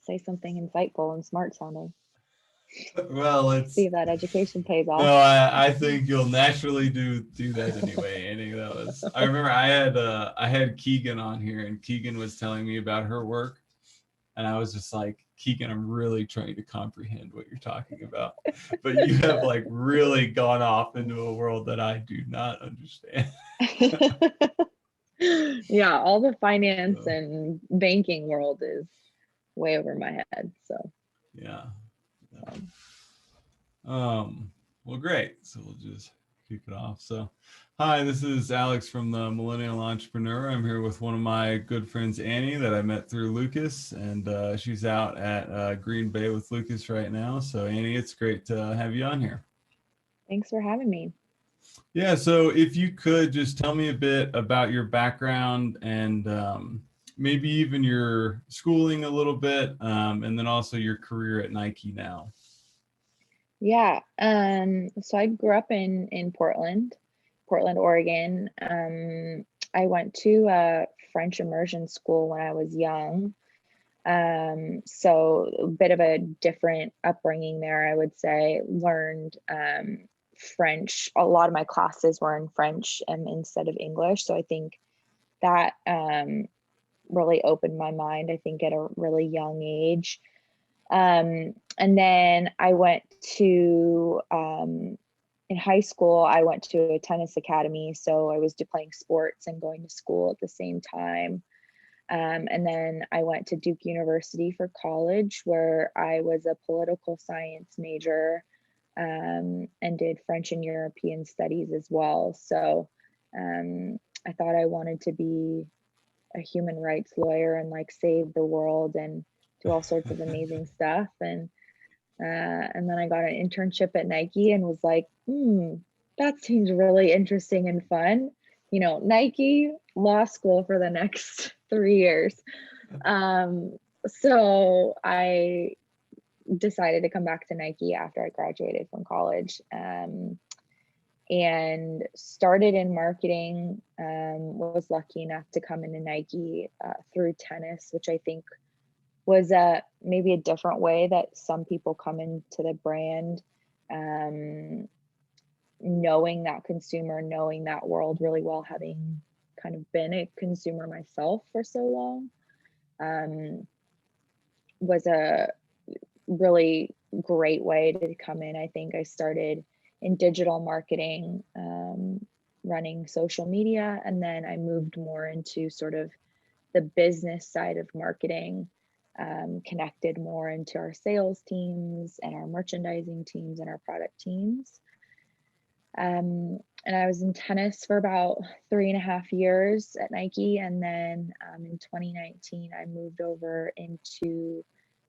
say something insightful and smart sounding. Well, See it's if that education pays no, off. I think you'll naturally do that anyway, Annie. I remember I had Keegan on here, and Keegan was telling me about her work, and I was just like, Keegan, I'm really trying to comprehend what you're talking about, but you have like really gone off into a world that I do not understand. Yeah, all the finance So, and banking world is way over my head. So, yeah. um, Well, great. So we'll just kick it off. So, hi, this is Alex from the Millennial Entrepreneur. I'm here with one of my good friends, Annie, that I met through Lucas, and she's out at Green Bay with Lucas right now. So, Annie, it's great to have you on here. thanks for having me. Yeah. So, if you could just tell me a bit about your background and maybe even your schooling a little bit, and then also your career at Nike now. Yeah. So I grew up in Portland, Oregon. I went to a French immersion school when I was young. So a bit of a different upbringing there, I would say. Learned French. A lot of my classes were in French instead of English. So I think that really opened my mind, I think, at a really young age. And then I went to, in high school, I went to a tennis academy. So I was playing sports and going to school at the same time. And then I went to Duke University for college, where I was a political science major, and did French and European studies as well. So I thought I wanted to be a human rights lawyer and like save the world and do all sorts of amazing stuff. And then I got an internship at Nike and was like, that seems really interesting and fun. You know, Nike law school for the next 3 years. So I decided to come back to Nike after I graduated from college, and started in marketing. Was lucky enough to come into Nike through tennis, which I think was maybe a different way that some people come into the brand, um, knowing that consumer, knowing that world really well, having kind of been a consumer myself for so long, was a really great way to come in. I think I started in digital marketing, running social media, and then I moved more into sort of the business side of marketing, connected more into our sales teams and our merchandising teams and our product teams. And I was in tennis for about 3.5 years at Nike. And then in 2019, I moved over into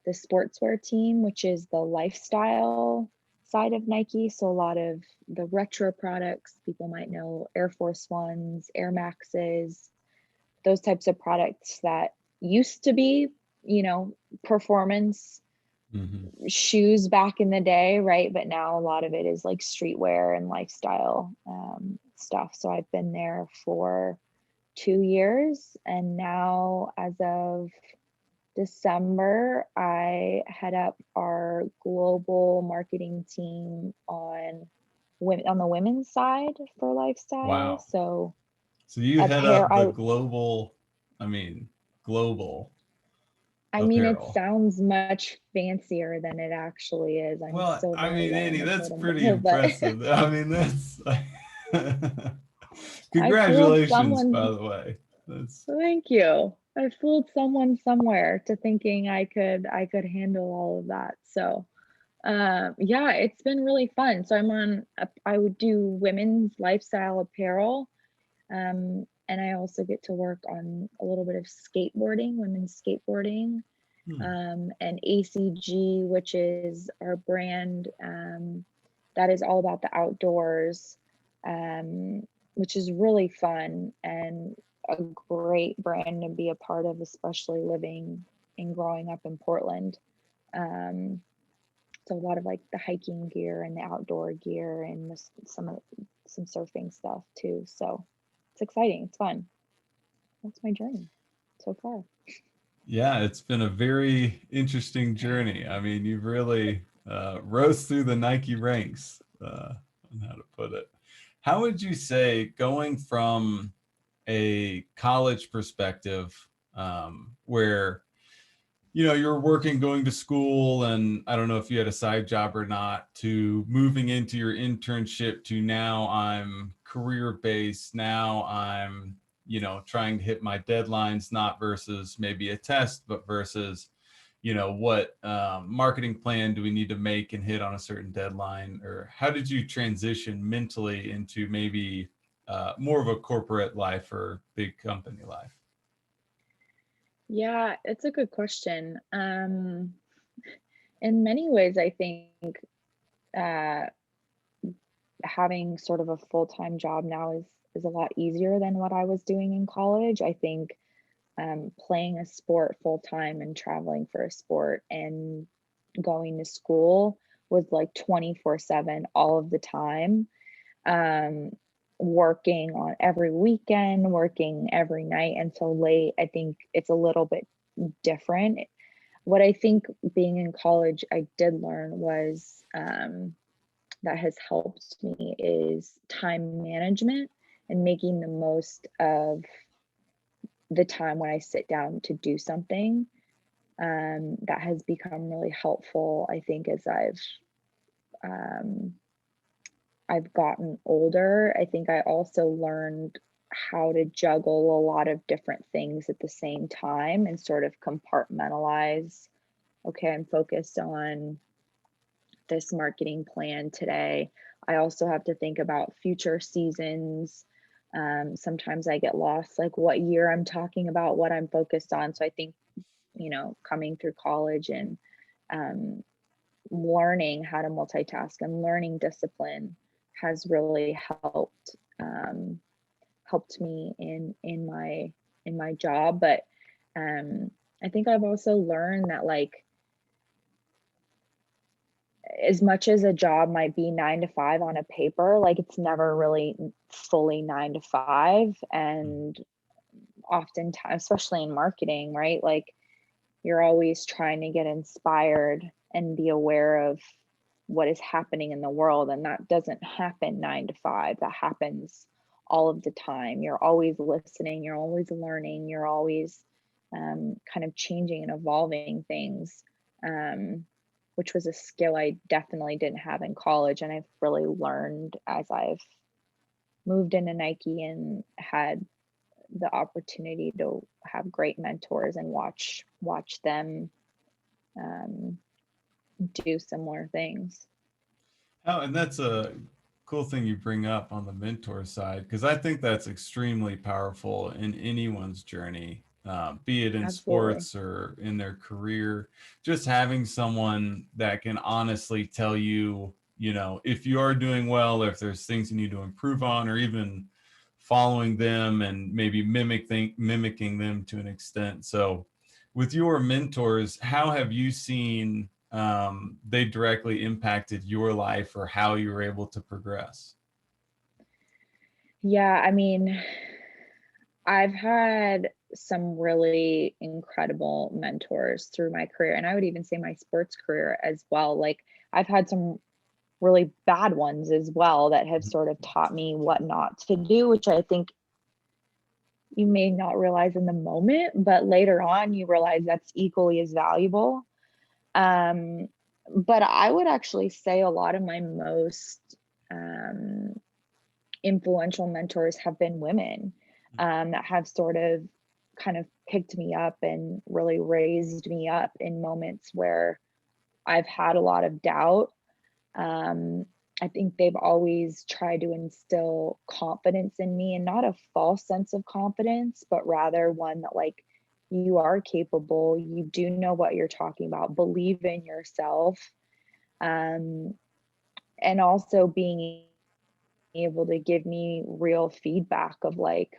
the sportswear team, which is the lifestyle side of Nike. So a lot of the retro products, people might know Air Force Ones, Air Maxes, those types of products that used to be, performance Mm-hmm. shoes back in the day, right? But now a lot of it is like streetwear and lifestyle stuff. So I've been there for 2 years. And now, as of December, I head up our global marketing team on the women's side for lifestyle. Wow. So So you head apparel, up the global, I mean, global I mean, it apparel. sounds much fancier than it actually is. I'm Well, so I very mean, low on Andy, the that's totem pretty pole, but impressive. I mean, that's I fooled congratulations, by someone. the way. That's Thank you. I fooled someone somewhere to thinking I could handle all of that. So, yeah, it's been really fun. So I would do women's lifestyle apparel. And I also get to work on a little bit of skateboarding, women's skateboarding, hmm. and ACG, which is our brand, that is all about the outdoors, um, which is really fun and a great brand to be a part of, especially living and growing up in Portland. Um, so a lot of like the hiking gear and the outdoor gear and some surfing stuff too. So it's exciting. It's fun. That's my journey so far. Yeah, it's been a very interesting journey. I mean, you've really rose through the Nike ranks, on how to put it. How would you say going from a college perspective, where you're working, going to school, and I don't know if you had a side job or not, to moving into your internship, to now I'm career based, now I'm trying to hit my deadlines, not versus maybe a test, but versus what marketing plan do we need to make and hit on a certain deadline? Or how did you transition mentally into maybe more of a corporate life or big company life? Yeah, it's a good question. In many ways, I think uh, having sort of a full-time job now is a lot easier than what I was doing in college. I think playing a sport full time and traveling for a sport and going to school was like 24/7 all of the time. Um, Working on every weekend, working every night until late. I think it's a little bit different. What I think being in college I did learn was that has helped me is time management and making the most of the time when I sit down to do something. That has become really helpful, I think, as um, I've gotten older. I think I also learned how to juggle a lot of different things at the same time and sort of compartmentalize. Okay, I'm focused on this marketing plan today. I also have to think about future seasons. Sometimes I get lost, like what year I'm talking about, what I'm focused on. So I think, coming through college and um, learning how to multitask and learning discipline has really helped me in my job. But um, I think I've also learned that, like, as much as a job might be 9 to 5 on a paper, like it's never really fully 9 to 5. And oftentimes, especially in marketing, right? Like you're always trying to get inspired and be aware of what is happening in the world. And that doesn't happen 9 to 5. That happens all of the time. You're always listening, you're always learning, you're always kind of changing and evolving things. Which was a skill I definitely didn't have in college. And I've really learned as I've moved into Nike and had the opportunity to have great mentors and watch them um, do similar things. Oh, and that's a cool thing you bring up on the mentor side, because I think that's extremely powerful in anyone's journey, be it in Absolutely. sports or in their career. Just having someone that can honestly tell you, if you are doing well, or if there's things you need to improve on, or even following them and maybe mimicking them to an extent. So, with your mentors, how have you seen they directly impacted your life or how you were able to progress? Yeah, I mean, I've had some really incredible mentors through my career, and I would even say my sports career as well. Like, I've had some really bad ones as well that have sort of taught me what not to do, which I think you may not realize in the moment, but later on you realize that's equally as valuable. Um, but I would actually say a lot of my most um, influential mentors have been women that have sort of kind of picked me up and really raised me up in moments where I've had a lot of doubt. um, I think they've always tried to instill confidence in me, and not a false sense of confidence, but rather one that, like, you are capable, you do know what you're talking about, believe in yourself. Um, and also being able to give me real feedback of, like,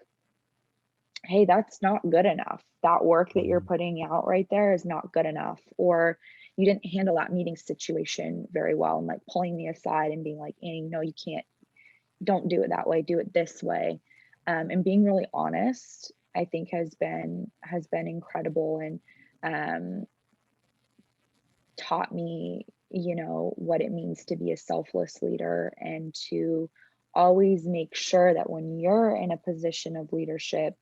hey, that's not good enough. That work that you're Mhm. putting out right there is not good enough. Or you didn't handle that meeting situation very well, and like pulling me aside and being like, Annie, no, you can't, don't do it that way, do it this way. And being really honest, I think has been incredible. And um, taught me, you know, what it means to be a selfless leader and to always make sure that when you're in a position of leadership,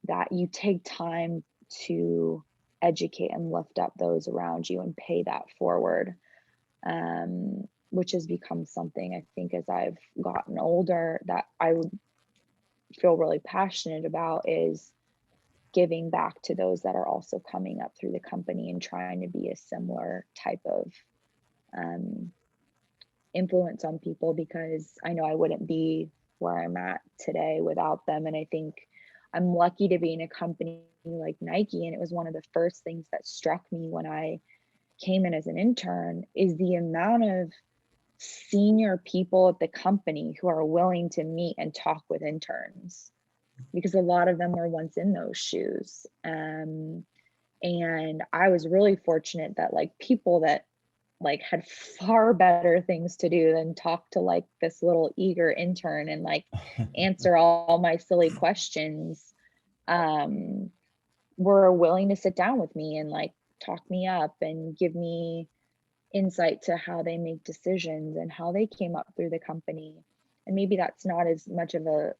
that you take time to educate and lift up those around you and pay that forward. Which has become something I think as I've gotten older that I would feel really passionate about, is giving back to those that are also coming up through the company and trying to be a similar type of um, influence on people, because I know I wouldn't be where I'm at today without them. And I think I'm lucky to be in a company like Nike. And it was one of the first things that struck me when I came in as an intern, is the amount of senior people at the company who are willing to meet and talk with interns, because a lot of them were once in those shoes. And I was really fortunate that like people that like had far better things to do than talk to like this little eager intern and like answer all my silly questions, um, were willing to sit down with me and like talk me up and give me insight to how they make decisions and how they came up through the company. And maybe that's not as much of a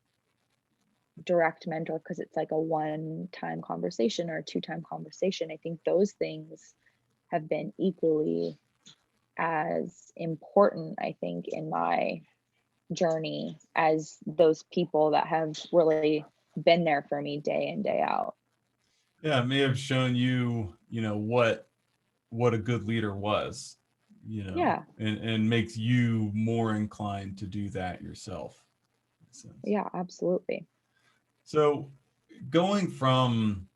direct mentor because it's like a one-time conversation or a two-time conversation. I think those things have been equally as important, I think, in my journey as those people that have really been there for me day in, day out. Yeah, it may have shown you, what a good leader was, Yeah, and makes you more inclined to do that yourself, in a sense. yeah, absolutely. So going from,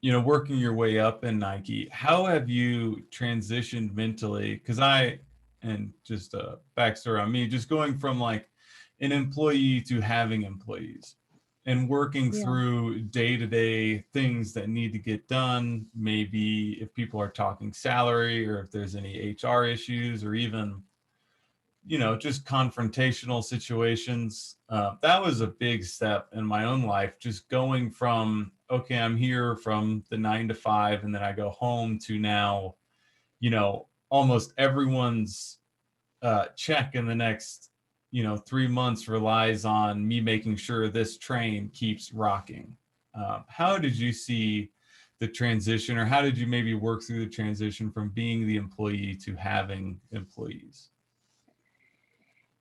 working your way up in Nike, how have you transitioned mentally? Because and just a backstory on me, just going from like an employee to having employees and working Yeah. through day-to-day things that need to get done, maybe if people are talking salary or if there's any HR issues or even just confrontational situations. That was a big step in my own life, just going from, okay, I'm here from the 9 to 5, and then I go home, to now, almost everyone's check in the next, 3 months relies on me making sure this train keeps rocking. How did you see the transition, or how did you maybe work through the transition from being the employee to having employees?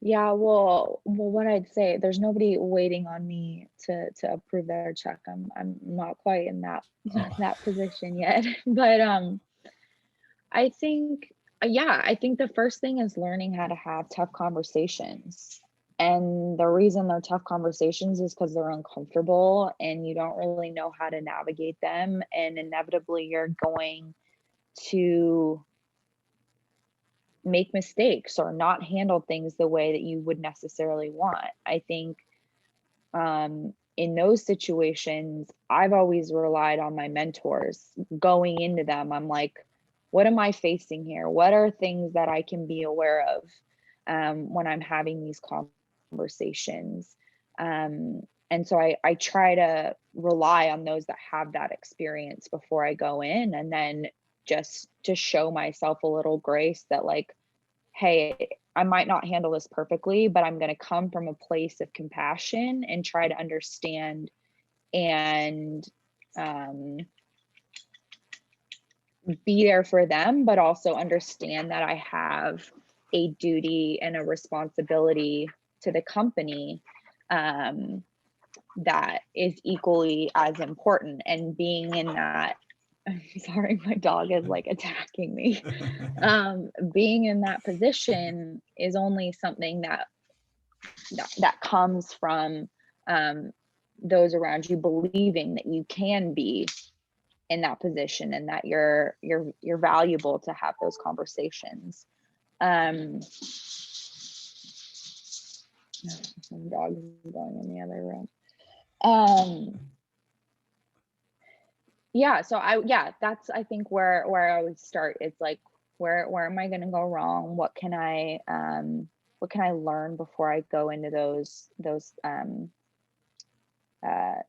Yeah, well, what I'd say, there's nobody waiting on me to approve their check. I'm not quite in that Oh, that position yet. But I think yeah, I think the first thing is learning how to have tough conversations. And the reason they're tough conversations is because they're uncomfortable and you don't really know how to navigate them. And inevitably you're going to make mistakes or not handle things the way that you would necessarily want. I think in those situations, I've always relied on my mentors. Going into them, I'm like, what am I facing here? What are things that I can be aware of when I'm having these conversations? And so I try to rely on those that have that experience before I go in, and then just to show myself a little grace that like, hey, I might not handle this perfectly, but I'm going to come from a place of compassion and try to understand and um, be there for them, but also understand that I have a duty and a responsibility to the company um, that is equally as important. And being in that, I'm sorry, my dog is like attacking me. Being in that position is only something that comes from um, those around you believing that you can be in that position and that you're valuable to have those conversations. Some dog is going in the other room. Yeah, so that's I think where I would start. It's like where am I going to go wrong? What can I learn before I go into those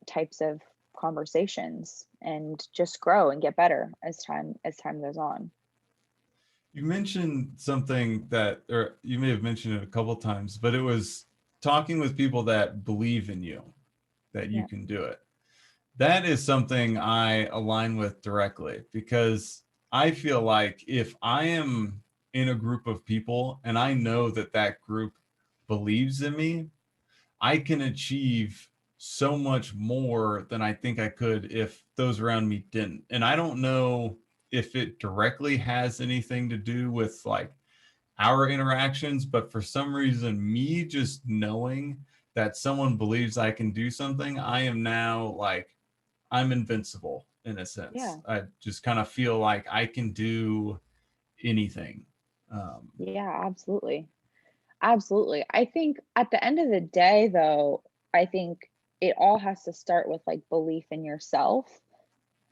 types of conversations and just grow and get better as time goes on. You mentioned something that, or you may have mentioned it a couple times, but it was talking with people that believe in you, that you Yeah. can do it. That is something I align with directly, because I feel like if I am in a group of people and I know that that group believes in me, I can achieve so much more than I think I could if those around me didn't. And I don't know if it directly has anything to do with like our interactions, but for some reason, me just knowing that someone believes I can do something, I am now like, I'm invincible in a sense. Yeah. I just kind of feel like I can do anything. Yeah, absolutely. Absolutely. I think at the end of the day, though, I think it all has to start with like belief in yourself.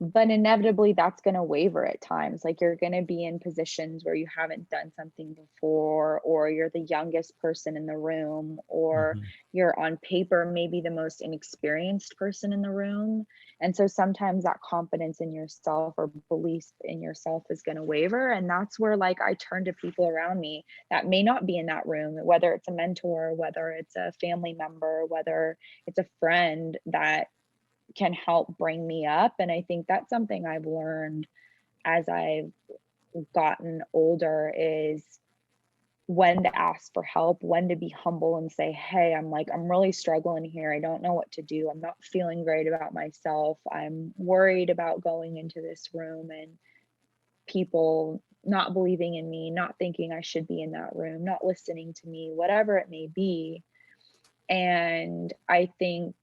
But inevitably, that's going to waver at times. Like you're going to be in positions where you haven't done something before, or you're the youngest person in the room, or Mhm. you're on paper maybe the most inexperienced person in the room. And so sometimes that confidence in yourself or belief in yourself is going to waver. And that's where like I turn to people around me that may not be in that room, whether it's a mentor, whether it's a family member, whether it's a friend that can help bring me up. And I think that's something I've learned as I've gotten older is when to ask for help, when to be humble and say, hey, I'm really struggling here. I don't know what to do. I'm not feeling great about myself. I'm worried about going into this room and people not believing in me, not thinking I should be in that room, not listening to me, whatever it may be. And I think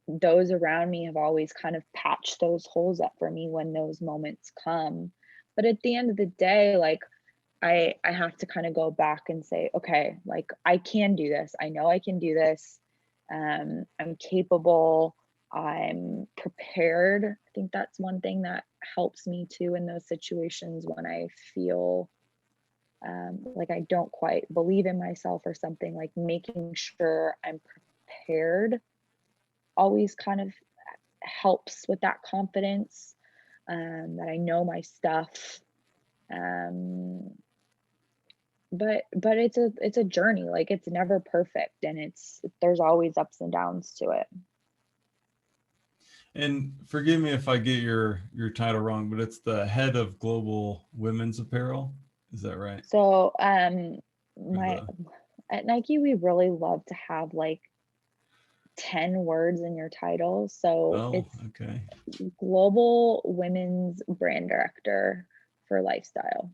those around me have always kind of patched those holes up for me when those moments come. But at the end of the day, like I have to kind of go back and say, okay, like I can do this. I know I can do this. I'm capable. I'm prepared. I think that's one thing that helps me too in those situations when I feel like I don't quite believe in myself or something, like making sure I'm prepared always kind of helps with that confidence, that I know my stuff. Um, but it's a journey. Like it's never perfect, and there's always ups and downs to it. And forgive me if I get your title wrong, but it's the head of global women's apparel. Is that right? So Or my the at Nike we really love to have like 10 words in your title. So oh, it's okay. global women's brand director for lifestyle.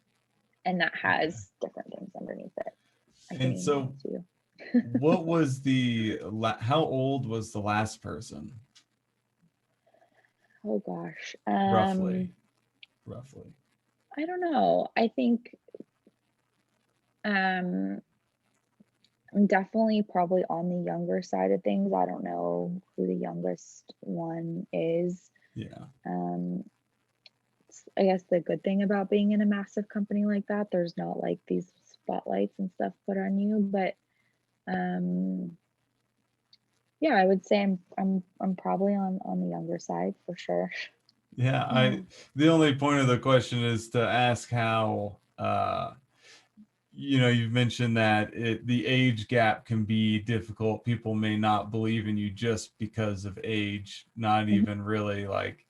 And that Okay. has different things underneath it. I can And email so it to you. what was how old was the last person? Oh gosh. Roughly. I don't know. I think um I'm definitely probably on the younger side of things. I don't know who the youngest one is. Yeah. Um I guess the good thing about being in a massive company like that, there's not like these spotlights and stuff put on you, but um yeah, I would say I'm probably on the younger side for sure. Yeah, Yeah. I the only point of the question is to ask how you've mentioned that the age gap can be difficult. People may not believe in you just because of age, not Mhm. even really like,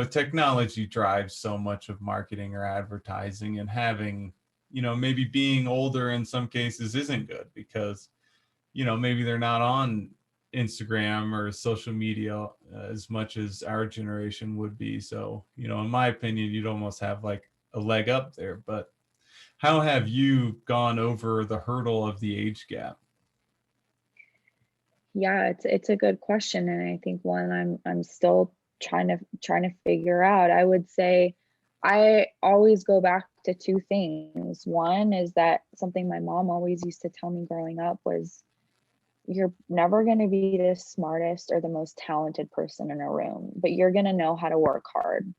technology drives so much of marketing or advertising, and having, maybe being older in some cases isn't good because, maybe they're not on Instagram or social media as much as our generation would be. So, in my opinion, you'd almost have like a leg up there. But how have you gone over the hurdle of the age gap? Yeah, it's a good question, and I think one I'm still trying to figure out. I would say I always go back to two things. One is that something my mom always used to tell me growing up was you're never going to be the smartest or the most talented person in a room, but you're going to know how to work hard.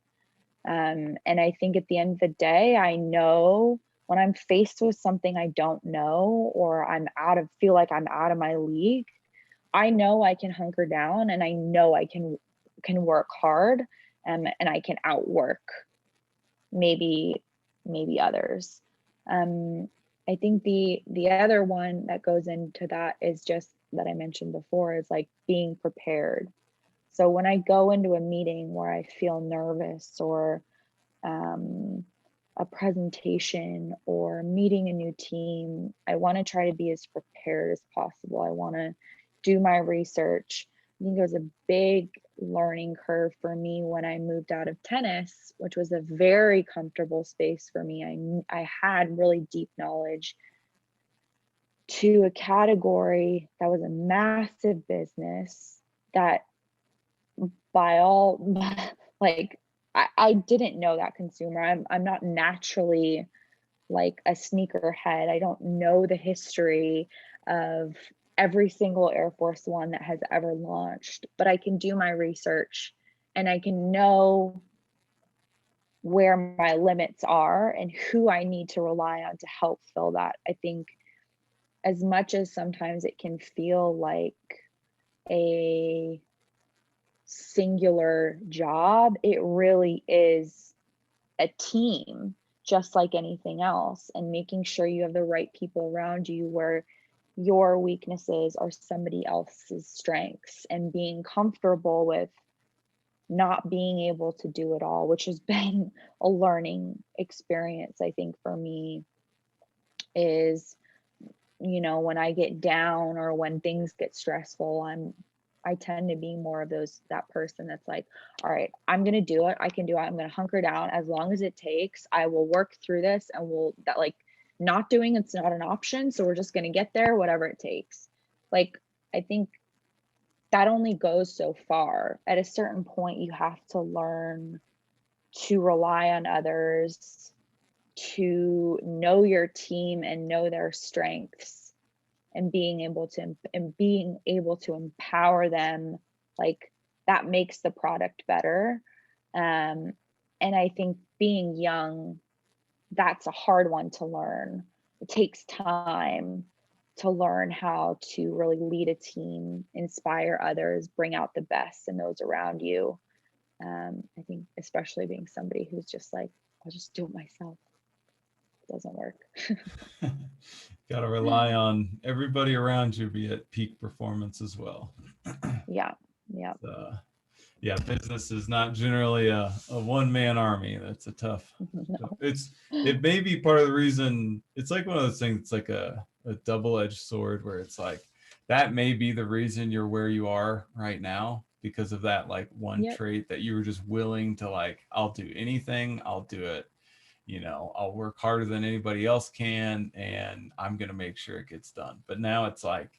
And I think at the end of the day, I know when I'm faced with something I don't know or feel like I'm out of my league, I know I can hunker down and I know I can can work hard, and I can outwork maybe others. I think the other one that goes into that is just that I mentioned before, is like being prepared. So when I go into a meeting where I feel nervous, or a presentation, or meeting a new team, I want to try to be as prepared as possible. I want to do my research. I think it was a big learning curve for me when I moved out of tennis, which was a very comfortable space for me. I had really deep knowledge, to a category that was a massive business that, by all, like, I didn't know that consumer. I'm not naturally like a sneakerhead. I don't know the history of every single Air Force One that has ever launched, but I can do my research and I can know where my limits are and who I need to rely on to help fill that. I think as much as sometimes it can feel like a singular job, it really is a team, just like anything else, and making sure you have the right people around you, where your weaknesses are somebody else's strengths, and being comfortable with not being able to do it all, which has been a learning experience, I think, for me. Is, when I get down or when things get stressful, I tend to be more of that person that's like, all right, I'm going to do it. I can do it. I'm going to hunker down as long as it takes. I will work through this, and not doing it's not an option. So we're just going to get there, whatever it takes. Like, I think that only goes so far. At a certain point, you have to learn to rely on others, to know your team and know their strengths, and being able to empower them. Like, that makes the product better. And I think being young, that's a hard one to learn. It takes time to learn how to really lead a team, inspire others, bring out the best in those around you. I think especially being somebody who's just like, I'll just do it myself. It doesn't work. Got to rely on everybody around you to be at peak performance as well. Yeah. Yeah, business is not generally a one-man army. That's a tough. No. It may be part of the reason. It's like one of those things. It's like a double-edged sword, where it's like that may be the reason you're where you are right now, because of that like one Yep. trait that you were just willing to, like, I'll do anything, I'll do it. I'll work harder than anybody else can, and I'm going to make sure it gets done. But now it's like,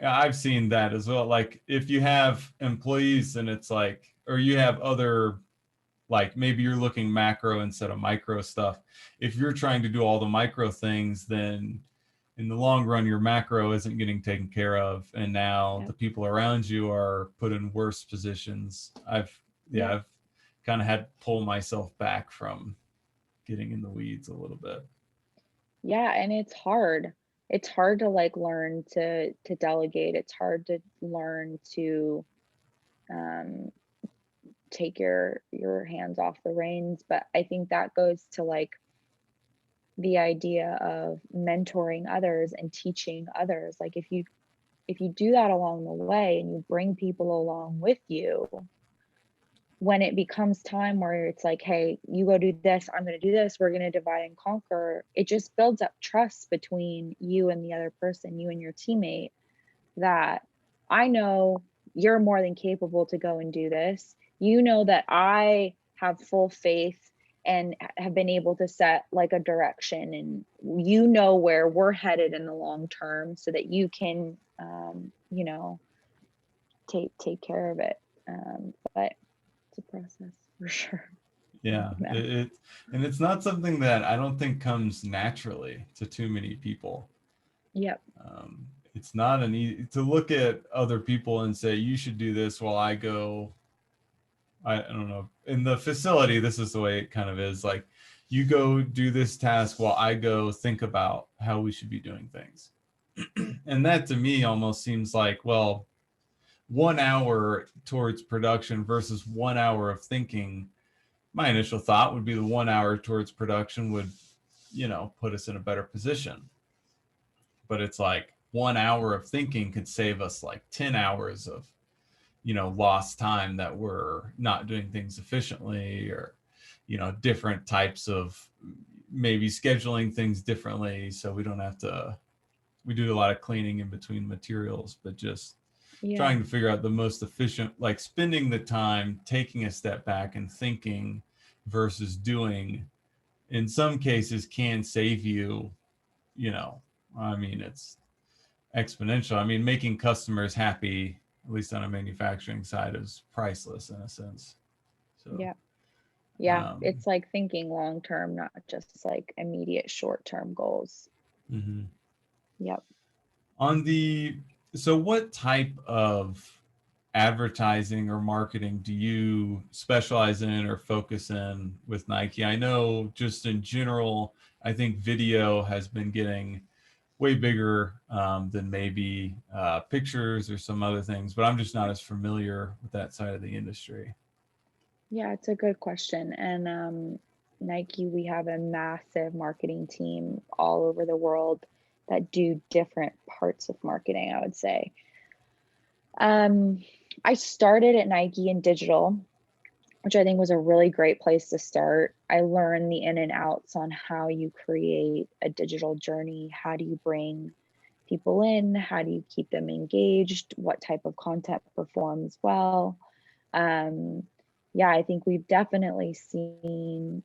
I've seen that as well. Like, if you have employees and it's like, or you have other, like, maybe you're looking macro instead of micro stuff. If you're trying to do all the micro things, then in the long run, your macro isn't getting taken care of. And now the people around you are put in worse positions. I've kind of had to pull myself back from getting in the weeds a little bit. Yeah, and it's hard. It's hard to like learn to delegate. It's hard to learn to take your hands off the reins. But I think that goes to like the idea of mentoring others and teaching others. Like, if you do that along the way and you bring people along with you, when it becomes time where it's like, hey, you go do this, I'm going to do this, we're going to divide and conquer, it just builds up trust between you and the other person, you and your teammate, that I know you're more than capable to go and do this. You know that I have full faith and have been able to set like a direction, and you know where we're headed in the long term, so that you can take care of it. But it's a process for sure. Yeah, and it's not something that I don't think comes naturally to too many people. Yep. It's not an easy to look at other people and say, you should do this while I go. I don't know. In the facility, this is the way it kind of is. Like, you go do this task while I go think about how we should be doing things. And that to me almost seems like, well, 1 hour towards production versus 1 hour of thinking, my initial thought would be the 1 hour towards production would, put us in a better position. But it's like 1 hour of thinking could save us like 10 hours of, lost time that we're not doing things efficiently, or, different types of maybe scheduling things differently. So we don't have to, we do a lot of cleaning in between materials, but just trying to figure out the most efficient, like spending the time, taking a step back and thinking versus doing, in some cases can save you, it's exponential. I mean, making customers happy, at least on a manufacturing side, is priceless in a sense. So it's like thinking long term, not just like immediate short term goals. mm-hmm. Yep. So what type of advertising or marketing do you specialize in or focus in with Nike? I know just in general, I think video has been getting way bigger than maybe pictures or some other things, but I'm just not as familiar with that side of the industry. Yeah, it's a good question. And Nike, we have a massive marketing team all over the world that do different parts of marketing, I would say. I started at Nike in digital, which I think was a really great place to start. I learned the in and outs on how you create a digital journey. How do you bring people in? How do you keep them engaged? What type of content performs well? I think we've definitely seen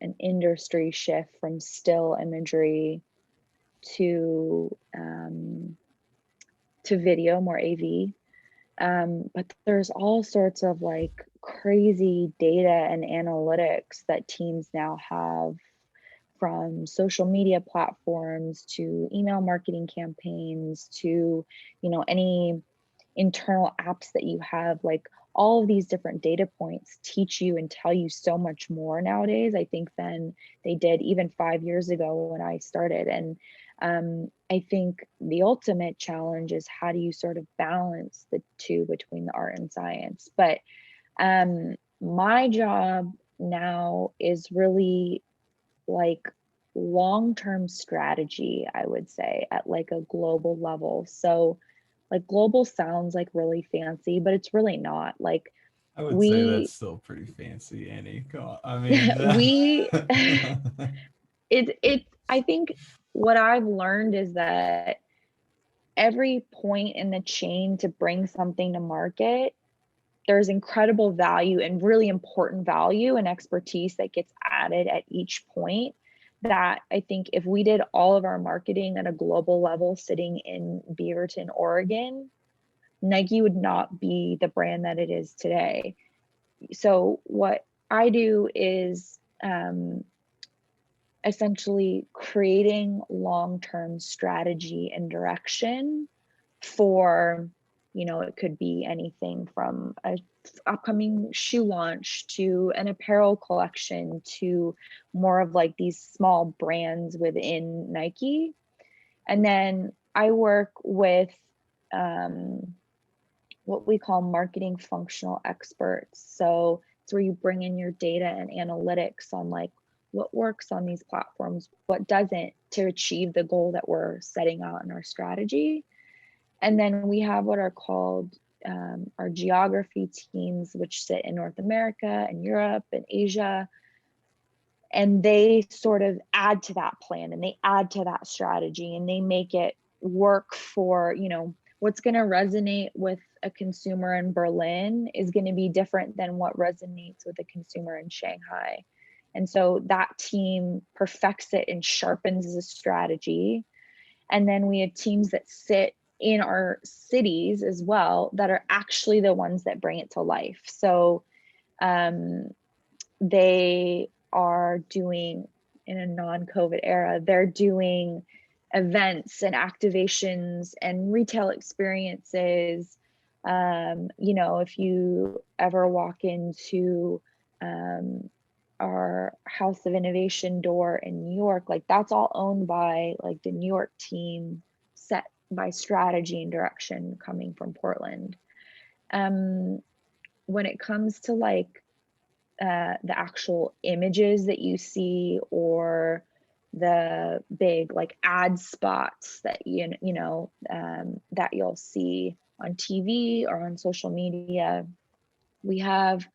an industry shift from still imagery to video, more AV. But there's all sorts of like crazy data and analytics that teams now have, from social media platforms to email marketing campaigns to, any internal apps that you have. Like all of these different data points teach you and tell you so much more nowadays, I think, than they did even 5 years ago when I started. And I think the ultimate challenge is how do you sort of balance the two between the art and science. But my job now is really like long-term strategy, I would say, at like a global level. So like global sounds like really fancy, but it's really not. Like I would say that's still pretty fancy, Annie. Come on. I mean, I think what I've learned is that every point in the chain to bring something to market, there's incredible value and really important value and expertise that gets added at each point, that I think if we did all of our marketing at a global level sitting in Beaverton, Oregon, Nike would not be the brand that it is today. So what I do is essentially creating long-term strategy and direction for, it could be anything from a upcoming shoe launch to an apparel collection to more of like these small brands within Nike. And then I work with what we call marketing functional experts. So it's where you bring in your data and analytics on like what works on these platforms, what doesn't, to achieve the goal that we're setting out in our strategy. And then we have what are called our geography teams, which sit in North America and Europe and Asia. And they sort of add to that plan and they add to that strategy and they make it work for, what's going to resonate with a consumer in Berlin is going to be different than what resonates with a consumer in Shanghai. And so that team perfects it and sharpens the strategy. And then we have teams that sit in our cities as well that are actually the ones that bring it to life. So they are doing, in a non-COVID era, they're doing events and activations and retail experiences. If you ever walk into our House of Innovation door in New York, like that's all owned by like the New York team, set by strategy and direction coming from Portland. When it comes to like the actual images that you see, or the big like ad spots that that you'll see on TV or on social media, we have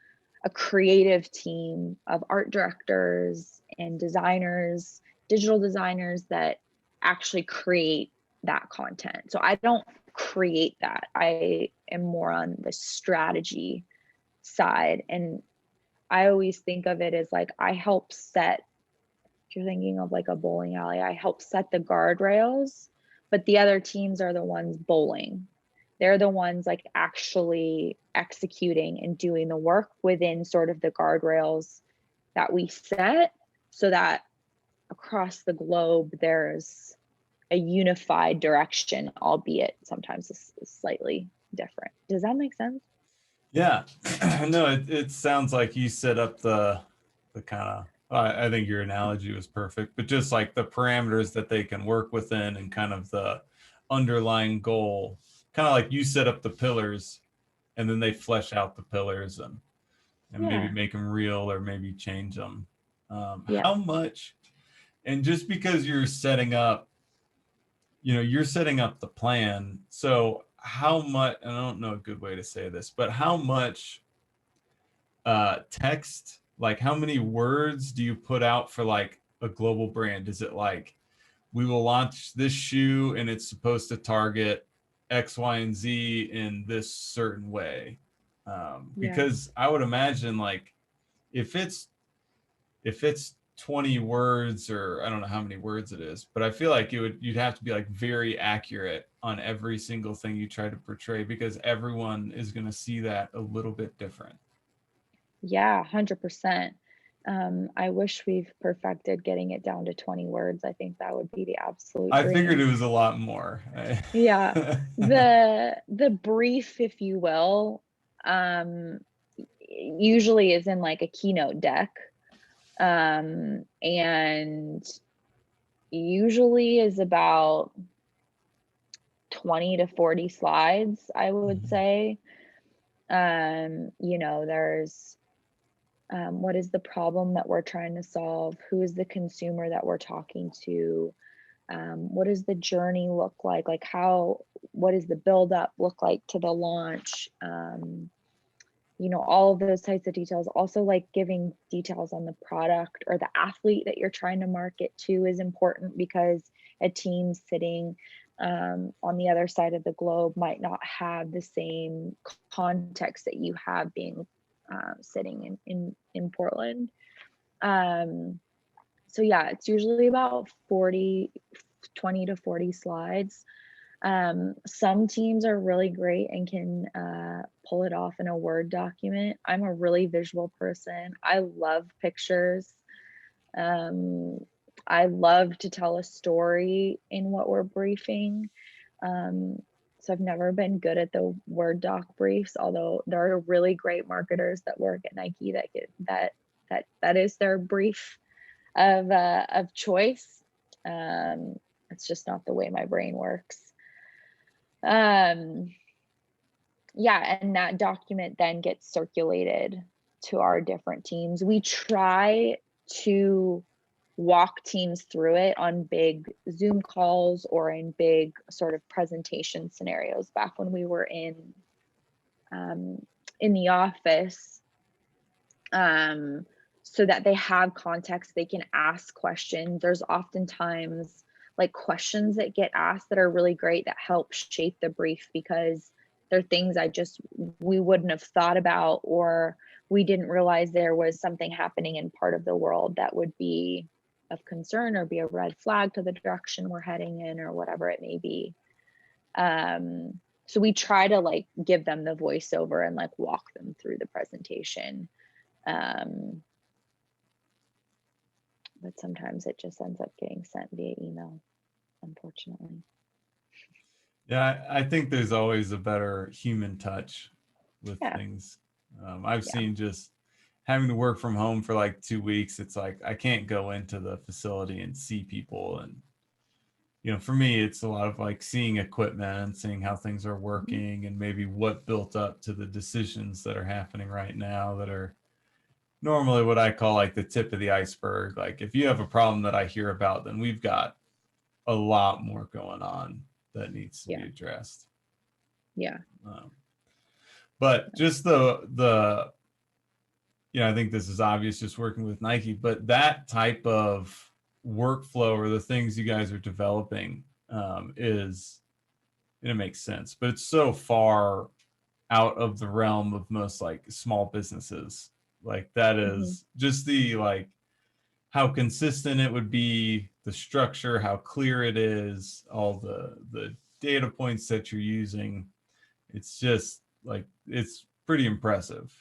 a creative team of art directors and designers, digital designers, that actually create that content. So I don't create that. I am more on the strategy side. And I always think of it as like, I help set, if you're thinking of like a bowling alley, I help set the guardrails, but the other teams are the ones bowling. They're the ones like actually executing and doing the work within sort of the guardrails that we set, so that across the globe there's a unified direction, albeit sometimes it's slightly different. Does that make sense? Yeah. No, it sounds like you set up the kind of, I think your analogy was perfect, but just like the parameters that they can work within and kind of the underlying goal, kind of like you set up the pillars and then they flesh out the pillars and maybe make them real or maybe change them. How much, and just because you're setting up, you're setting up the plan. So how much, and I don't know a good way to say this, but how much text, like how many words do you put out for like a global brand? Is it like, we will launch this shoe and it's supposed to target X, Y, and Z in this certain way? Because I would imagine like if it's 20 words, or I don't know how many words it is, but I feel like you'd have to be like very accurate on every single thing you try to portray, because everyone is going to see that a little bit different. Yeah, 100%. I wish we've perfected getting it down to 20 words. I think that would be the absolute I dream. figured it was a lot more. Yeah. The brief, if you will, usually is in like a keynote deck. And usually is about 20 to 40 slides, I would say. There's what is the problem that we're trying to solve? Who is the consumer that we're talking to? What does the journey look like? Like what does the buildup look like to the launch? All of those types of details. Also, like giving details on the product or the athlete that you're trying to market to is important, because a team sitting on the other side of the globe might not have the same context that you have being sitting in Portland. So yeah, it's usually about 20 to 40 slides. Some teams are really great and can pull it off in a Word document. I'm a really visual person. I love pictures. I love to tell a story in what we're briefing. So I've never been good at the Word doc briefs, although there are really great marketers that work at Nike that is their brief of choice. It's just not the way my brain works. And that document then gets circulated to our different teams. We try to walk teams through it on big Zoom calls or in big sort of presentation scenarios. Back when we were in the office, so that they have context, they can ask questions. There's oftentimes like questions that get asked that are really great, that help shape the brief, because they're things we wouldn't have thought about, or we didn't realize there was something happening in part of the world that would be of concern or be a red flag to the direction we're heading in, or whatever it may be. So we try to like give them the voiceover and like walk them through the presentation. But sometimes it just ends up getting sent via email, unfortunately. Yeah, I think there's always a better human touch with things. I've seen just having to work from home for like 2 weeks. It's like I can't go into the facility and see people, and for me, it's a lot of like seeing equipment, seeing how things are working, and maybe what built up to the decisions that are happening right now that are normally what I call like the tip of the iceberg. Like if you have a problem that I hear about, then we've got a lot more going on that needs to be Yeah. addressed. Yeah. But just the I think this is obvious just working with Nike, but that type of workflow or the things you guys are developing it makes sense, but it's so far out of the realm of most like small businesses. Like that is just the like how consistent it would be, the structure, how clear it is, all the data points that you're using. It's just like it's pretty impressive.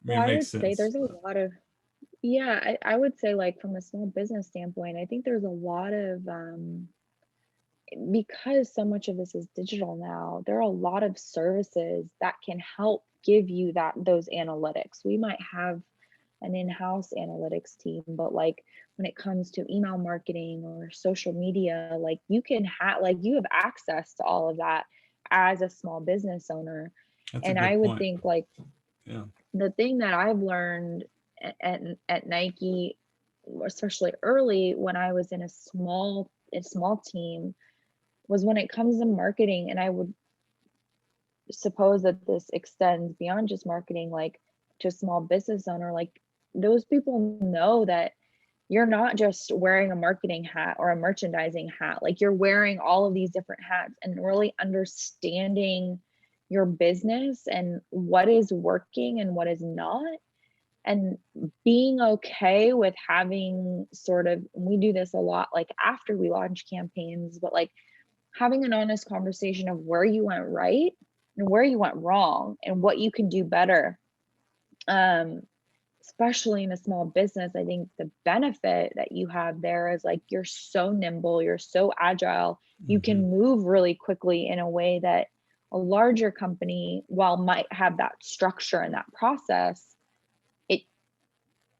Well, It I makes would say sense. there's a lot of, yeah, I would say like from a small business standpoint, I think there's a lot of, because so much of this is digital now, there are a lot of services that can help give you those analytics. We might have an in-house analytics team, but like when it comes to email marketing or social media, like you have access to all of that as a small business owner. That's a And I good would point. think like Yeah. the thing that I've learned at Nike, especially early when I was in a small team, was when it comes to marketing, and I would suppose that this extends beyond just marketing, like to small business owner, like those people know that you're not just wearing a marketing hat or a merchandising hat, like you're wearing all of these different hats, and really understanding your business and what is working and what is not, and being okay with having sort of, we do this a lot like after we launch campaigns, but like having an honest conversation of where you went right and where you went wrong and what you can do better. um Especially in a small business, I think the benefit that you have there is like you're so nimble, you're so agile, you can move really quickly in a way that a larger company, while might have that structure and that process, it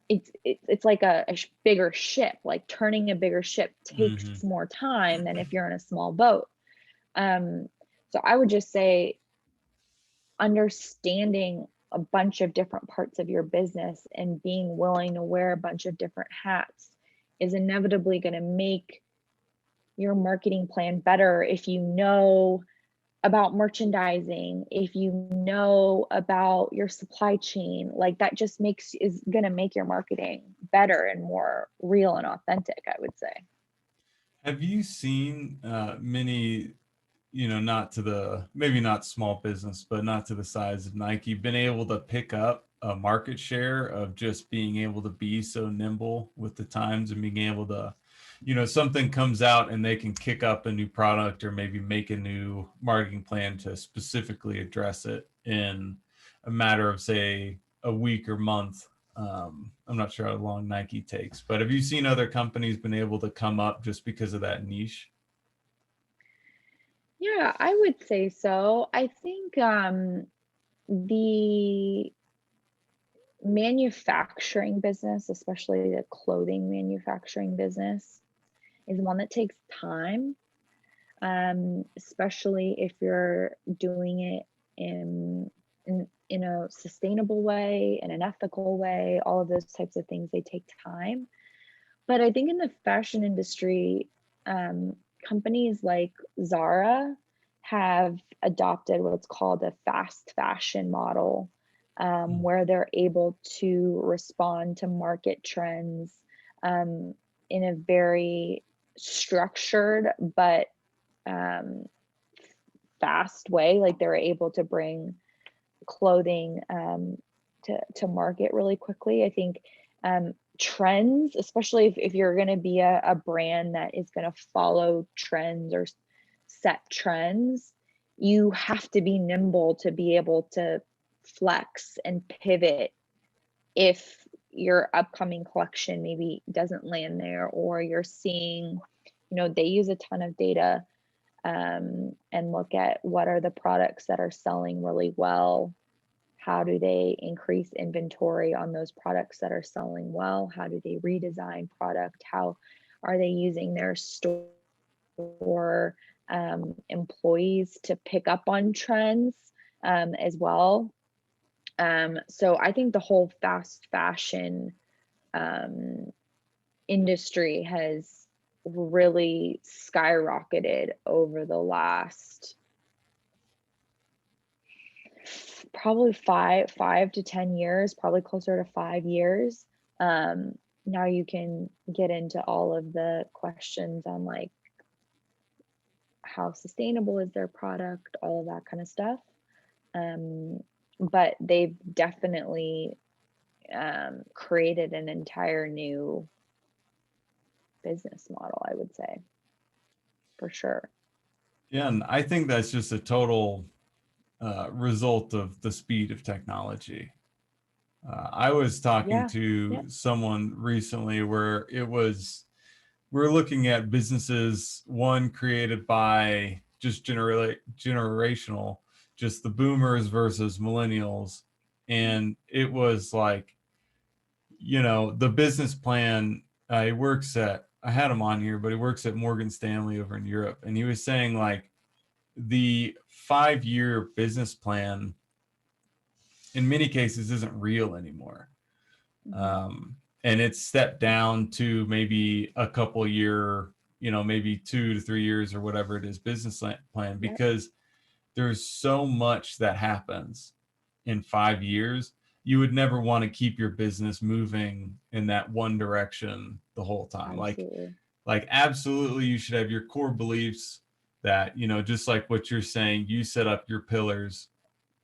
it's like a bigger ship. Like turning a bigger ship takes more time than if you're in a small boat. um so I would just say understanding a bunch of different parts of your business and being willing to wear a bunch of different hats is inevitably going to make your marketing plan better if you know about merchandising, if you know about your supply chain. Like that just is going to make your marketing better and more real and authentic, I would say. Have you seen many, not to maybe not small business, but not to the size of Nike, been able to pick up a market share of just being able to be so nimble with the times and being able to, something comes out and they can kick up a new product or maybe make a new marketing plan to specifically address it in a matter of, say, a week or month. I'm not sure how long Nike takes, but have you seen other companies been able to come up just because of that niche? Yeah, I would say so. I think the manufacturing business, especially the clothing manufacturing business, is one that takes time, especially if you're doing it in a sustainable way, in an ethical way. All of those types of things, they take time. But I think in the fashion industry, companies like Zara have adopted what's called a fast fashion model, where they're able to respond to market trends um, in a very structured but um, fast way. Like they're able to bring clothing to market really quickly. I think trends, especially if you're going to be a brand that is going to follow trends or set trends, you have to be nimble to be able to flex and pivot if your upcoming collection maybe doesn't land there, or you're seeing, they use a ton of data and look at what are the products that are selling really well. How do they increase inventory on those products that are selling well? How do they redesign product? How Are they using their store employees to pick up on trends as well? So I think the whole fast fashion um, industry has really skyrocketed over the last probably five to 10 years, probably closer to 5 years. Now you can get into all of the questions on like how sustainable is their product, all of that kind of stuff. But they've definitely created an entire new business model, I would say, for sure. Yeah, and I think that's just a total result of the speed of technology. I was talking Yeah. to Yep. someone recently where we're looking at businesses, one created by just generational, just the boomers versus millennials. And it was like, the business plan, I had him on here, but he works at Morgan Stanley over in Europe. And he was saying like the 5-year business plan in many cases isn't real anymore. And it's stepped down to maybe a couple year, maybe 2 to 3 years or whatever it is, business plan, Yep. because there's so much that happens in 5 years. You would never want to keep your business moving in that one direction the whole time. Absolutely. Like absolutely you should have your core beliefs that, just like what you're saying, you set up your pillars,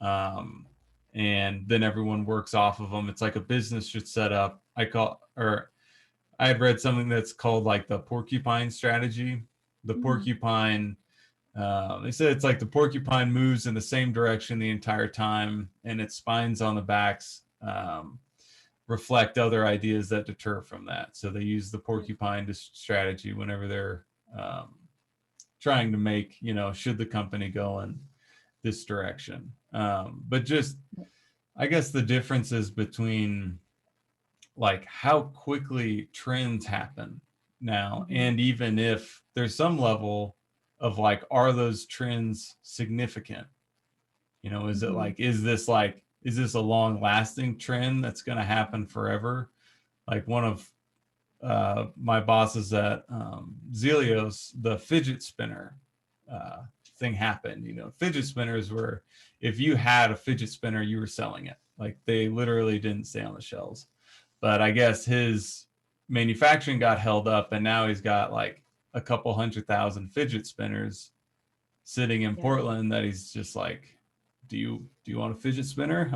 and then everyone works off of them. It's like a business should set up. I had read something that's called like the Porcupine Strategy. The porcupine, they said it's like the porcupine moves in the same direction the entire time, and its spines on the backs reflect other ideas that deter from that. So they use the porcupine strategy whenever they're trying to make, should the company go in this direction. But just, I guess the differences between like how quickly trends happen now, and even if there's some level of like, are those trends significant? Is it like, is this a long lasting trend that's going to happen forever? Like one of my bosses at Zelios, the fidget spinner thing happened. Fidget spinners were, if you had a fidget spinner, you were selling it. Like they literally didn't stay on the shelves. But I guess his manufacturing got held up, and now he's got like a couple 100,000 fidget spinners sitting in Portland that he's just like, do you want a fidget spinner?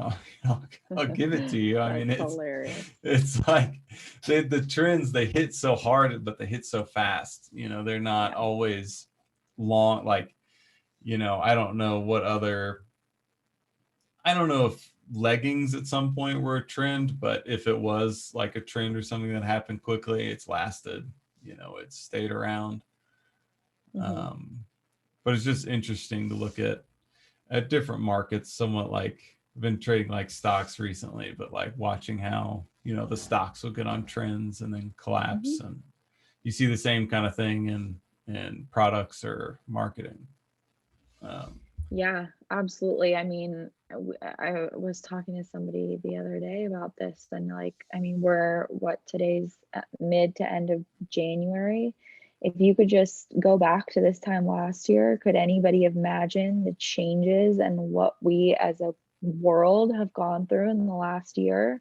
I'll give it to you. I mean, it's like the trends, they hit so hard, but they hit so fast. They're not always long. Like, I don't know if leggings at some point were a trend, but if it was like a trend or something that happened quickly, it's lasted. It stayed around. But it's just interesting to look at different markets, somewhat like I've been trading like stocks recently, but like watching how, the stocks will get on trends and then collapse. And you see the same kind of thing in products or marketing. Yeah, absolutely. I mean, I was talking to somebody the other day about this, and like, I mean, today's mid to end of January. If you could just go back to this time last year, could anybody imagine the changes and what we as a world have gone through in the last year?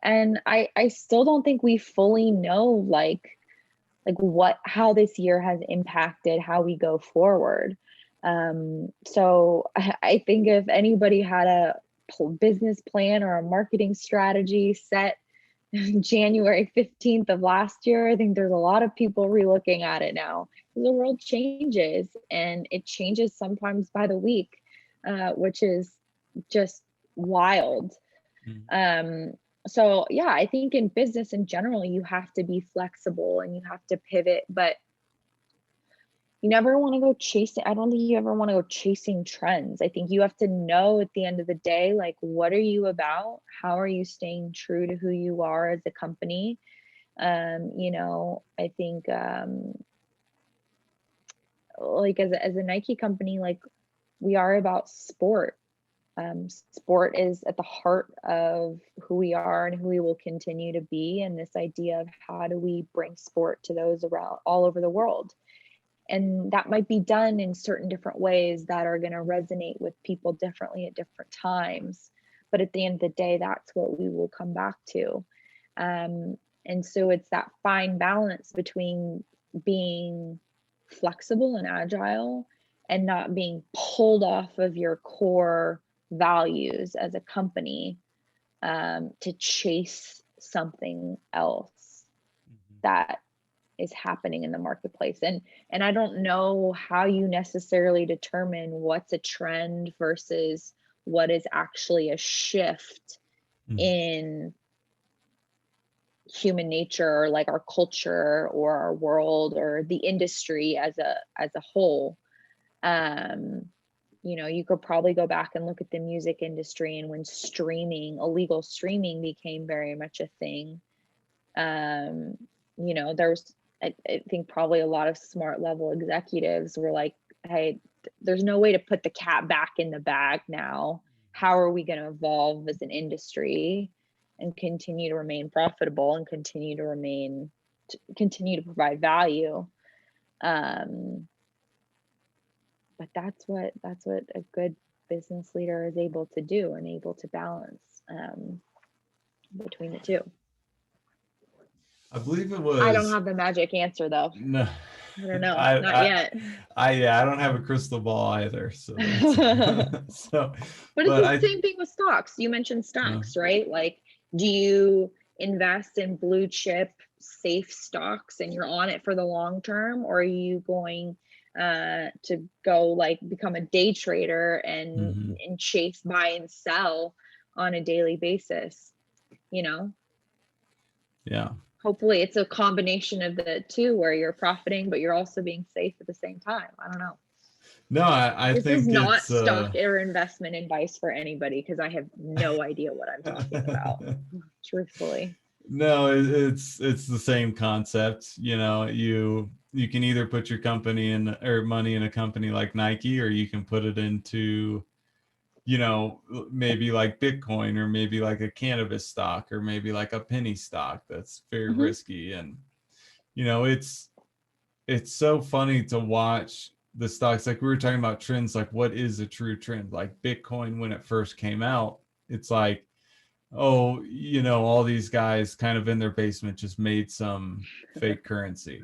And I still don't think we fully know like how this year has impacted how we go forward. So I think if anybody had a business plan or a marketing strategy set January 15th of last year, I think there's a lot of people relooking at it now. The world changes, and it changes sometimes by the week, which is just wild. So yeah, I think in business in general, you have to be flexible and you have to pivot, but you never want to go chasing. I don't think you ever want to go chasing trends. I think you have to know at the end of the day, like, what are you about? How are you staying true to who you are as a company? You know, I think like as a Nike company, like we are about sport. Sport is at the heart of who we are and who we will continue to be. And this idea of how do we bring sport to those around all over the world. And that might be done in certain different ways that are going to resonate with people differently at different times. But at the end of the day, that's what we will come back to. And so it's that fine balance between being flexible and agile and not being pulled off of your core values as a company to chase something else that is happening in the marketplace. And I don't know how you necessarily determine what's a trend versus what is actually a shift in human nature, or like our culture or our world or the industry as a whole. You know, you could probably go back and look at the music industry, and when illegal streaming became very much a thing, you know, there's I think probably a lot of smart level executives were like, hey, there's no way to put the cat back in the bag now. How are we going to evolve as an industry and continue to remain profitable and continue to provide value? But that's what a good business leader is able to do and able to balance between the two. I believe it was. I don't have the magic answer though. No, I don't know. Not yet. I don't have a crystal ball either. So, But it's the same thing with stocks. You mentioned stocks, right? Like, do you invest in blue chip safe stocks and you're on it for the long term, or are you going to go like become a day trader and chase, buy and sell on a daily basis, you know? Yeah. Hopefully it's a combination of the two where you're profiting, but you're also being safe at the same time. I don't know. No, I think this is not stock or investment advice for anybody, because I have no idea what I'm talking about, truthfully. No, it's the same concept. You know, you can either put your company in or money in a company like Nike, or you can put it into, you know, maybe like Bitcoin, or maybe like a cannabis stock, or maybe like a penny stock that's very risky. And, you know, it's so funny to watch the stocks. Like we were talking about trends, like what is a true trend? Like Bitcoin, when it first came out, it's like, oh, you know, all these guys kind of in their basement just made some fake currency,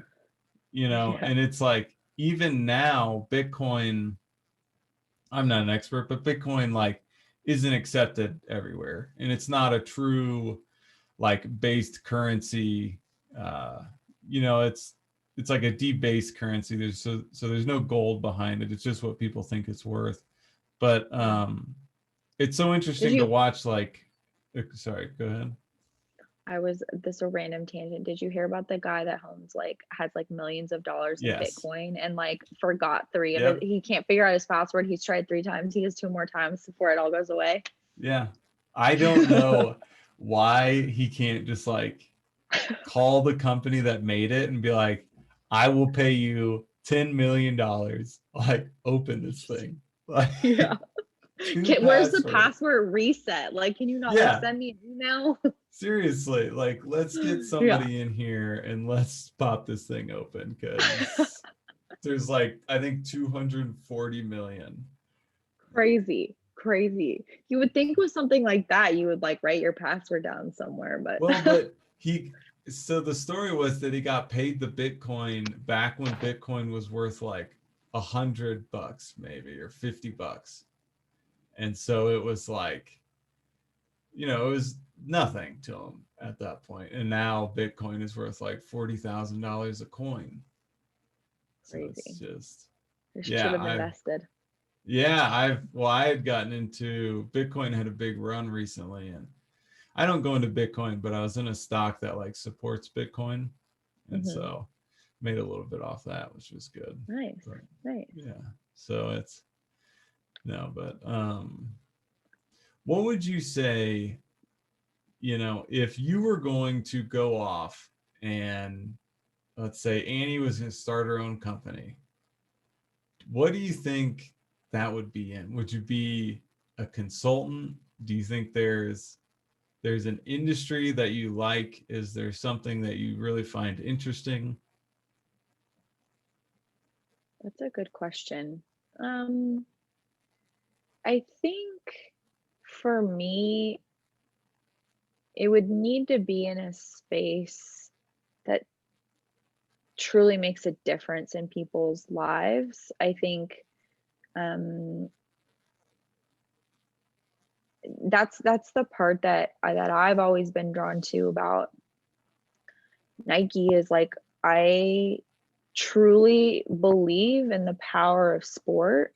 you know. And it's like, even now, Bitcoin, I'm not an expert, but Bitcoin like isn't accepted everywhere, and it's not a true like based currency. You know, it's like a debased currency. There's there's no gold behind it. It's just what people think it's worth. But it's so interesting to watch. Like, sorry, go ahead. This a random tangent. Did you hear about the guy that has like millions of dollars in Bitcoin and like forgot 3 of it? He can't figure out his password. He's tried 3 times. He does 2 more times before it all goes away. Yeah. I don't know why he can't just like call the company that made it and be like, I will pay you $10 million. Like, open this thing. Like, yeah. Where's the password reset? Like, can you not like send me an email? Seriously, like, let's get somebody in here and let's pop this thing open, because there's like, I think 240 million. Crazy. You would think with something like that, you would like write your password down somewhere, but so the story was that he got paid the Bitcoin back when Bitcoin was worth like $100 maybe, or $50. And so it was like, you know, it was nothing to him at that point. And now Bitcoin is worth like $40,000 a coin. Crazy. So it's just, should have invested. I had gotten into Bitcoin, had a big run recently, and I don't go into Bitcoin, but I was in a stock that like supports Bitcoin. And so made a little bit off that, which was good. Nice. But, nice. Yeah. So it's, no, but what would you say, you know, if you were going to go off and let's say Annie was going to start her own company, what do you think that would be in? Would you be a consultant? Do you think there's an industry that you like? Is there something that you really find interesting? That's a good question. Um, I think for me, it would need to be in a space that truly makes a difference in people's lives. I think um, that's the part that I've always been drawn to about Nike is like I truly believe in the power of sport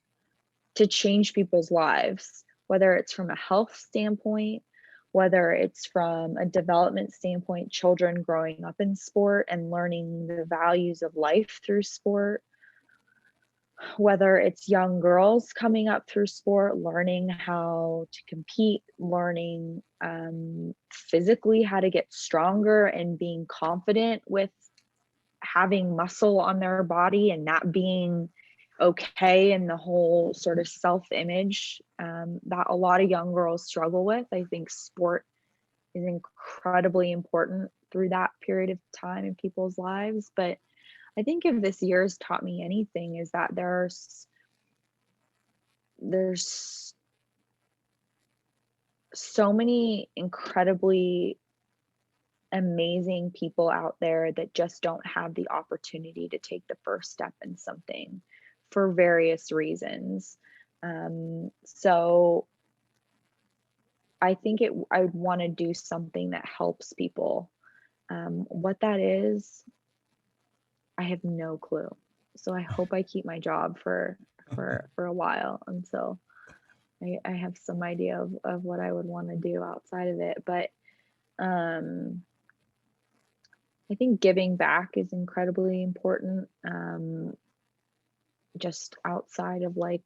to change people's lives, whether it's from a health standpoint, whether it's from a development standpoint, children growing up in sport and learning the values of life through sport, whether it's young girls coming up through sport, learning how to compete, learning physically how to get stronger and being confident with having muscle on their body and not being okay in the whole sort of self-image that a lot of young girls struggle with. I think sport is incredibly important through that period of time in people's lives. But I think if this year has taught me anything is that there's so many incredibly amazing people out there that just don't have the opportunity to take the first step in something for various reasons. So I think I would want to do something that helps people. What that is, I have no clue. So I hope I keep my job for a while until I have some idea of what I would want to do outside of it. But I think giving back is incredibly important. Just outside of like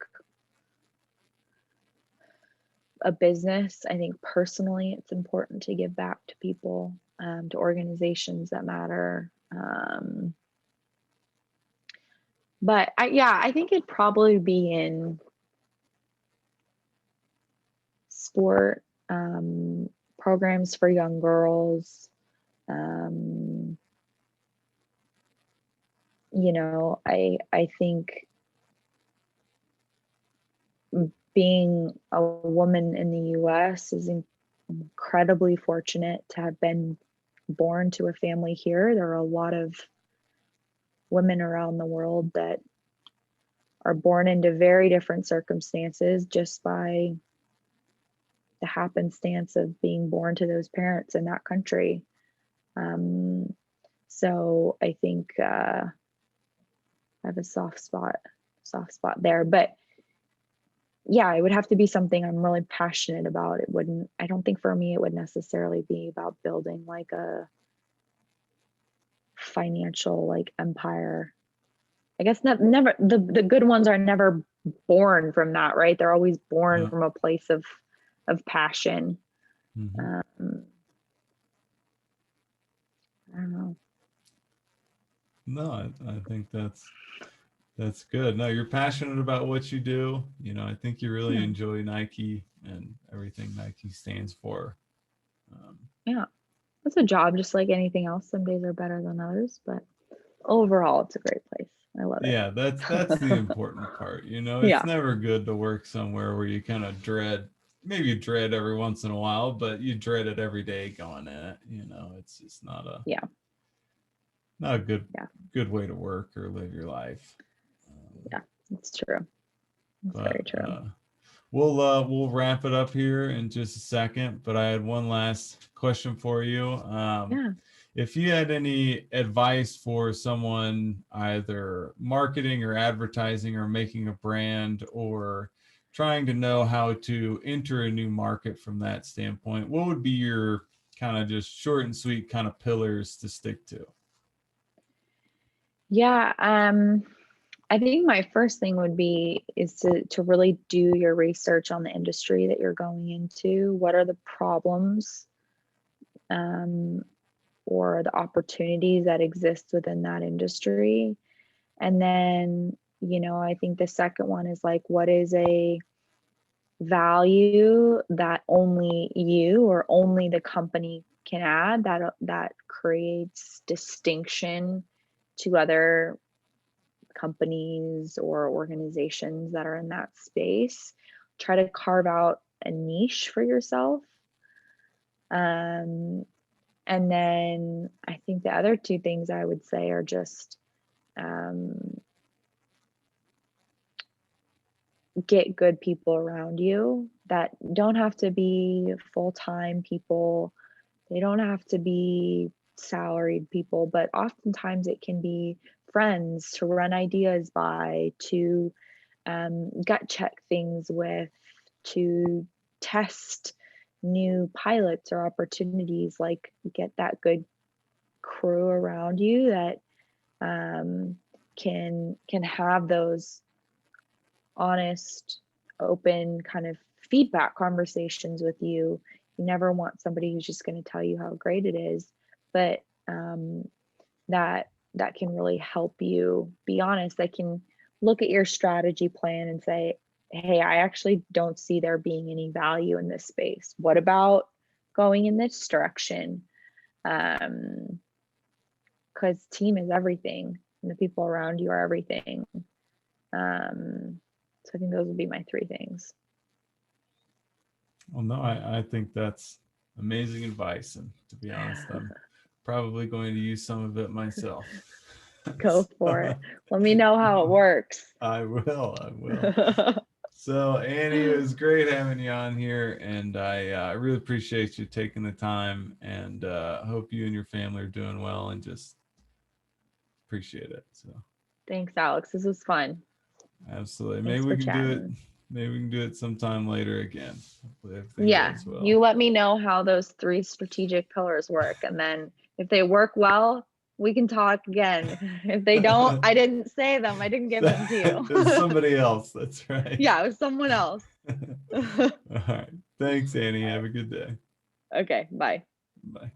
a business, I think personally it's important to give back to people, to organizations that matter. But I think it'd probably be in sport, programs for young girls. I think being a woman in the US is incredibly fortunate to have been born to a family here. There are a lot of women around the world that are born into very different circumstances just by the happenstance of being born to those parents in that country. So I think I have a soft spot there. But yeah, it would have to be something I'm really passionate about. I don't think for me it would necessarily be about building like a financial like empire. I guess never the good ones are never born from that, right? They're always born from a place of passion. Mm-hmm. I don't know. No, I think that's good. No, you're passionate about what you do. I think you really enjoy Nike and everything Nike stands for. Yeah, it's a job just like anything else. Some days are better than others, but overall, it's a great place. I love it. Yeah, that's the important part. It's never good to work somewhere where you kind of maybe you dread every once in a while, but you dread it every day going in it. It's just not a good way to work or live your life. Yeah, it's true. It's very true. We'll wrap it up here in just a second, but I had one last question for you. If you had any advice for someone either marketing or advertising or making a brand or trying to know how to enter a new market from that standpoint, what would be your kind of just short and sweet kind of pillars to stick to? Yeah, I think my first thing would be is to really do your research on the industry that you're going into. What are the problems or the opportunities that exist within that industry. And then, I think the second one is like, what is a value that only you or only the company can add that creates distinction to other companies or organizations that are in that space. Try to carve out a niche for yourself. And then I think the other two things I would say are just get good people around you that don't have to be full-time people. They don't have to be salaried people, but oftentimes it can be friends to run ideas by, to gut check things with, to test new pilots or opportunities. Like, get that good crew around you that can have those honest, open kind of feedback conversations with you. You never want somebody who's just going to tell you how great it is, but that can really help you be honest. They can look at your strategy plan and say, hey, I actually don't see there being any value in this space. What about going in this direction? Because team is everything, and the people around you are everything. So I think those would be my three things. Well, no, I think that's amazing advice. And to be honest, I'm probably going to use some of it myself. Go for it. Let me know how it works. I will. So Annie, it was great having you on here, and I really appreciate you taking the time, and hope you and your family are doing well, and just appreciate it. So thanks, Alex. This was fun. Absolutely. Maybe we can do it sometime later again. Yeah, well. You let me know how those 3 strategic pillars work, and then if they work well, we can talk again. If they don't, I didn't say them. I didn't give them to you. It was somebody else. That's right. Yeah, it was someone else. All right. Thanks, Annie. Have a good day. Okay. Bye. Bye.